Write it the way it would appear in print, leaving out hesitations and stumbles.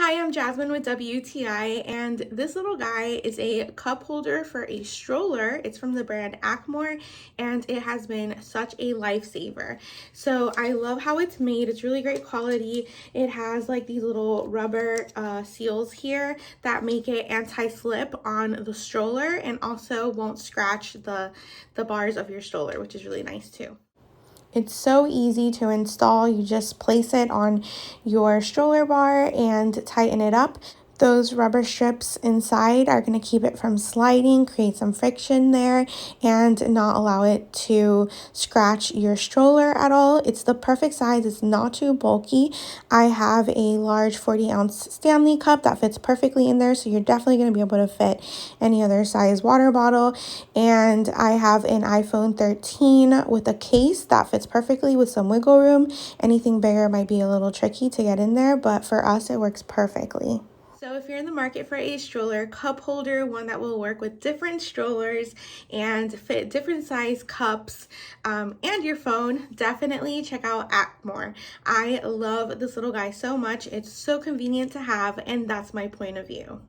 Hi, I'm Jasmine with WTI, and this little guy is a cup holder for a stroller. It's from the brand Accmor, and it has been such a lifesaver. So I love how it's made. It's really great quality. It has like these little rubber seals here that make it anti-slip on the stroller and also won't scratch the bars of your stroller, which is really nice too. It's so easy to install. You just place it on your stroller bar and tighten it up. Those rubber strips inside are going to keep it from sliding, create some friction there, and not allow it to scratch your stroller at all. It's the perfect size. It's not too bulky. I have a large 40-ounce Stanley cup that fits perfectly in there, so you're definitely going to be able to fit any other size water bottle. And I have an iPhone 13 with a case that fits perfectly with some wiggle room. Anything bigger might be a little tricky to get in there, but for us, it works perfectly. So if you're in the market for a stroller cup holder, one that will work with different strollers and fit different size cups and your phone, definitely check out Accmor. I love this little guy so much. It's so convenient to have, and that's my point of view.